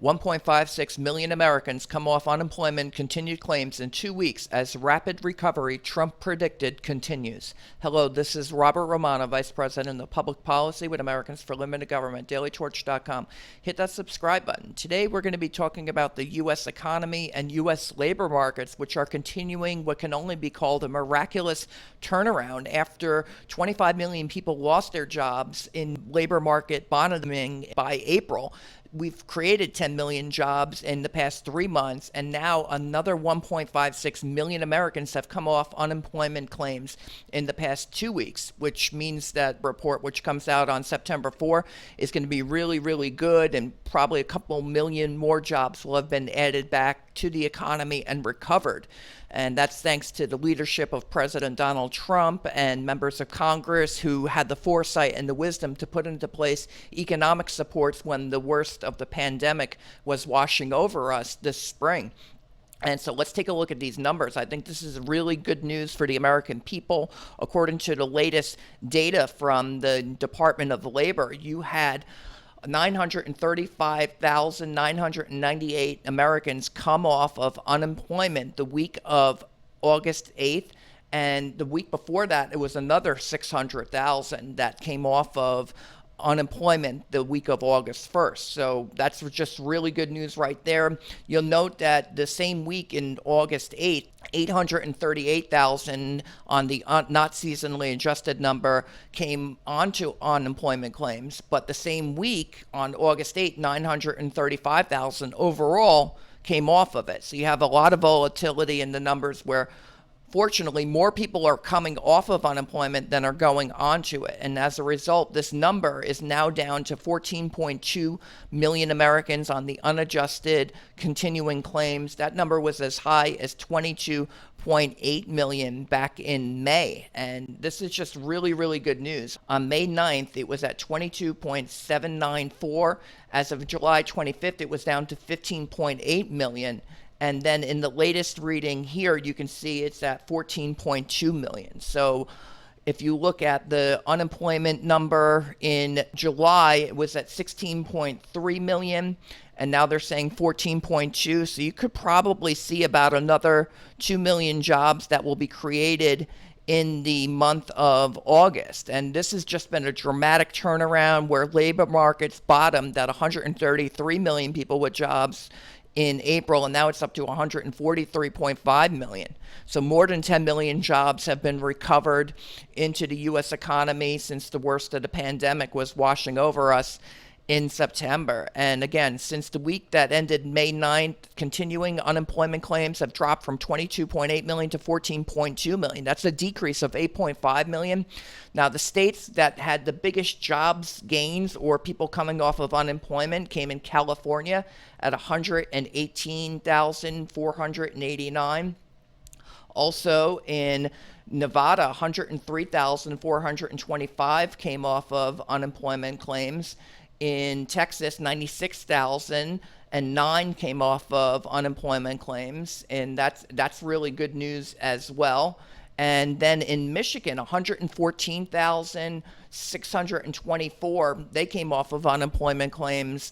1.56 million Americans come off unemployment continued claims in 2 weeks as rapid recovery Trump predicted continues. Hello, this is Robert Romano, Vice President of Public Policy with Americans for Limited Government, dailytorch.com. Hit that subscribe button. Today we're going to be talking about the U.S. economy and U.S. labor markets, which are continuing what can only be called a miraculous turnaround after 25 million people lost their jobs in labor market bottoming by April. We've created 10 million jobs in the past 3 months, and now another 1.56 million Americans have come off unemployment claims in the past 2 weeks, which means that report, which comes out on September 4, is going to be really, really good, and probably a couple million more jobs will have been added back to the economy and recovered. And that's thanks to the leadership of President Donald Trump and members of Congress who had the foresight and the wisdom to put into place economic supports when the worst of the pandemic was washing over us this spring. And so let's take a look at these numbers. I think this is really good news for the American people. According to the latest data from the Department of Labor, you had 935,998 Americans come off of unemployment the week of August 8th. And the week before that, it was another 600,000 that came off of unemployment the week of August 1st. So that's just really good news right there. You'll note that the same week in August 8th, 838,000 on the not seasonally adjusted number came onto unemployment claims. But the same week on August 8th, 935,000 overall came off of it. So you have a lot of volatility in the numbers where fortunately, more people are coming off of unemployment than are going onto it. And as a result, this number is now down to 14.2 million Americans on the unadjusted continuing claims. That number was as high as 22.8 million back in May. And this is just really, really good news. On May 9th, it was at 22.794. As of July 25th, it was down to 15.8 million. And then in the latest reading here, you can see it's at 14.2 million. So if you look at the unemployment number in July, it was at 16.3 million. And now they're saying 14.2. So you could probably see about another 2 million jobs that will be created in the month of August. And this has just been a dramatic turnaround where labor markets bottomed at 133 million people with jobs in April, and now it's up to 143.5 million. So more than 10 million jobs have been recovered into the U.S. economy since the worst of the pandemic was washing over us in September. And again, since the week that ended May 9th, continuing unemployment claims have dropped from 22.8 million to 14.2 million. That's a decrease of 8.5 million. Now, the states that had the biggest jobs gains or people coming off of unemployment came in California at 118,489. Also in Nevada, 103,425 came off of unemployment claims. In Texas, 96,009 came off of unemployment claims, and that's really good news as well. And then in Michigan, 114,624, they came off of unemployment claims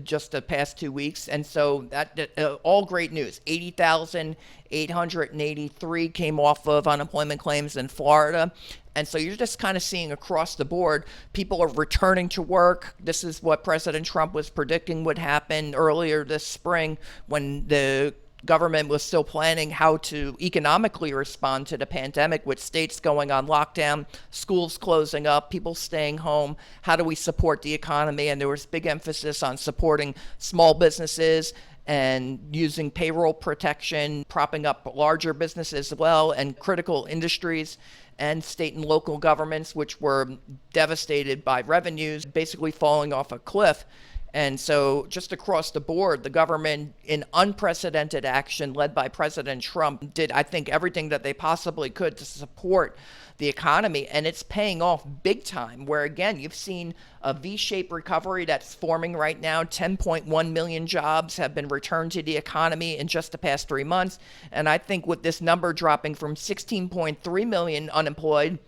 just the past 2 weeks. And so that all great news. 80,883 came off of unemployment claims in Florida. And so you're just kind of seeing across the board, people are returning to work. This is what President Trump was predicting would happen earlier this spring when the government was still planning how to economically respond to the pandemic, with states going on lockdown, schools closing up, people staying home. How do we support the economy? And there was big emphasis on supporting small businesses and using payroll protection, propping up larger businesses as well, and critical industries and state and local governments, which were devastated by revenues basically falling off a cliff. And so just across the board, the government, in unprecedented action led by President Trump, did, I think, everything that they possibly could to support the economy. And it's paying off big time, where, again, you've seen a V-shaped recovery that's forming right now. 10.1 million jobs have been returned to the economy in just the past 3 months. And I think with this number dropping from 16.3 million unemployed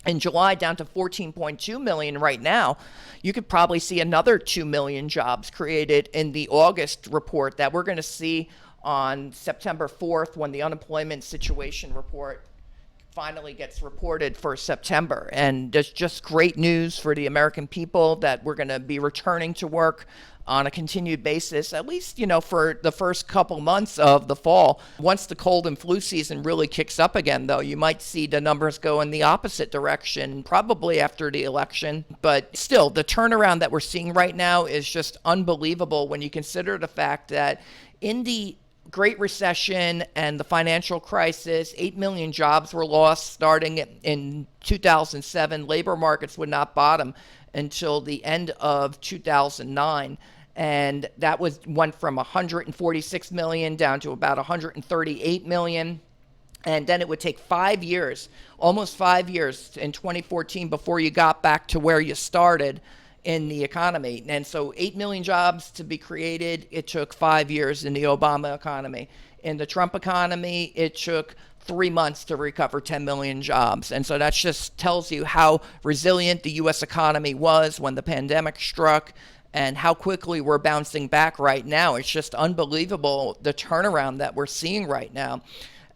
in July down to 14.2 million right now. You could probably see another 2 million jobs created in the August report that we're going to see on September 4th when the unemployment situation report finally gets reported for September. And there's just great news for the American people that we're going to be returning to work on a continued basis, at least, for the first couple months of the fall. Once the cold and flu season really kicks up again, though, you might see the numbers go in the opposite direction, probably after the election. But still, the turnaround that we're seeing right now is just unbelievable when you consider the fact that in the Great Recession and the financial crisis, 8 million jobs were lost starting in 2007. Labor markets would not bottom until the end of 2009. And that went from 146 million down to about 138 million. And then it would take 5 years, almost 5 years in 2014 before you got back to where you started in the economy. And so 8 million jobs to be created, it took 5 years in the Obama economy. In the Trump economy, it took 3 months to recover 10 million jobs. And so that just tells you how resilient the U.S. economy was when the pandemic struck and how quickly we're bouncing back right now. It's just unbelievable, the turnaround that we're seeing right now.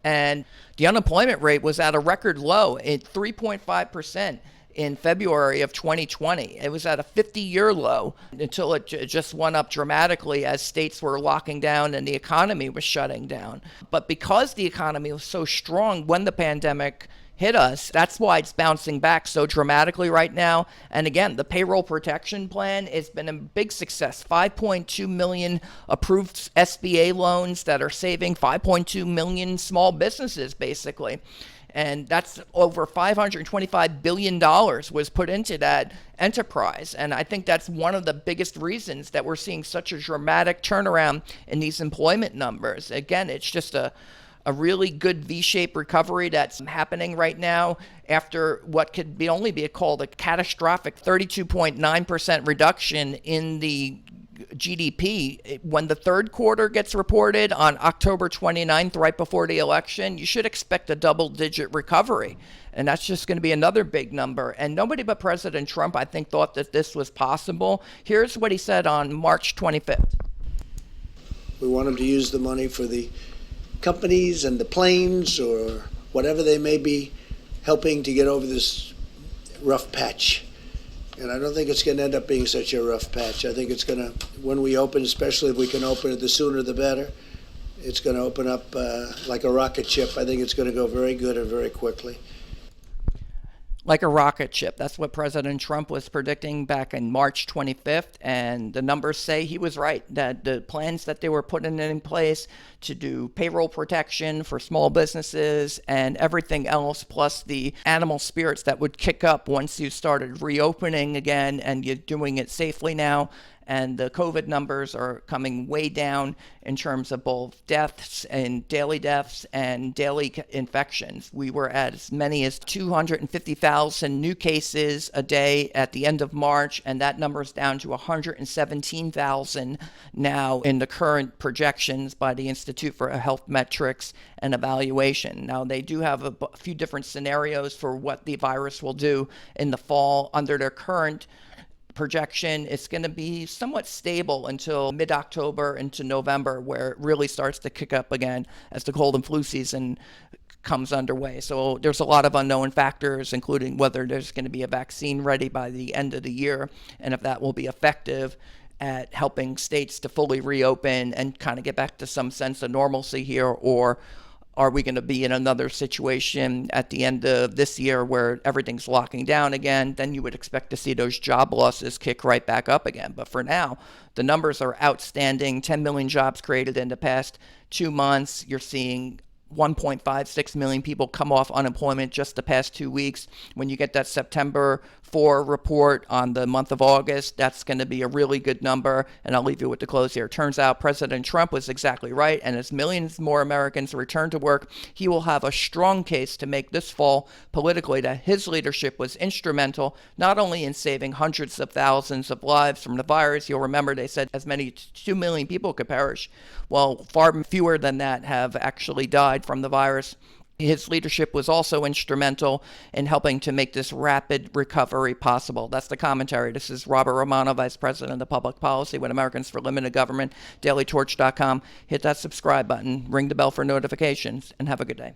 And the unemployment rate was at a record low at 3.5%. In February of 2020. It was at a 50-year low until it just went up dramatically as states were locking down and the economy was shutting down. But because the economy was so strong when the pandemic hit us, that's why it's bouncing back so dramatically right now. And again, the payroll protection plan has been a big success. 5.2 million approved SBA loans that are saving 5.2 million small businesses, basically. And that's over $525 billion was put into that enterprise. And I think that's one of the biggest reasons that we're seeing such a dramatic turnaround in these employment numbers. Again, it's just a really good V-shaped recovery that's happening right now after what could only be called a catastrophic 32.9% reduction in the GDP. When the third quarter gets reported on October 29th, right before the election, you should expect a double-digit recovery. And that's just going to be another big number. And nobody but President Trump, I think, thought that this was possible. Here's what he said on March 25th. We want him to use the money for the companies and the planes or whatever they may be helping to get over this rough patch. And I don't think it's going to end up being such a rough patch. I think it's going to, when we open, especially if we can open it, the sooner the better, it's going to open up like a rocket ship. I think it's going to go very good and very quickly. Like a rocket ship. That's what President Trump was predicting back in March 25th. And the numbers say he was right, that the plans that they were putting in place to do payroll protection for small businesses and everything else, plus the animal spirits that would kick up once you started reopening again and you're doing it safely now. And the COVID numbers are coming way down in terms of both deaths and daily infections. We were at as many as 250,000 new cases a day at the end of March, and that number is down to 117,000 now in the current projections by the Institute for Health Metrics and Evaluation. Now, they do have a few different scenarios for what the virus will do in the fall. Under their current projection, it's going to be somewhat stable until mid-October into November, where it really starts to kick up again as the cold and flu season comes underway. So there's a lot of unknown factors, including whether there's going to be a vaccine ready by the end of the year and if that will be effective at helping states to fully reopen and kind of get back to some sense of normalcy here, or are we going to be in another situation at the end of this year where everything's locking down again? Then you would expect to see those job losses kick right back up again. But for now, the numbers are outstanding. 10 million jobs created in the past 2 months. You're seeing 1.56 million people come off unemployment just the past 2 weeks. When you get that September 4 report on the month of August, that's going to be a really good number. And I'll leave you with the close here. Turns out President Trump was exactly right. And as millions more Americans return to work, he will have a strong case to make this fall politically that his leadership was instrumental, not only in saving hundreds of thousands of lives from the virus. You'll remember they said as many as 2 million people could perish. Well, far fewer than that have actually died from the virus. his leadership was also instrumental in helping to make this rapid recovery possible. That's the commentary. This is Robert Romano, Vice President of Public Policy with Americans for Limited Government, dailytorch.com. Hit that subscribe button, ring the bell for notifications, and have a good day.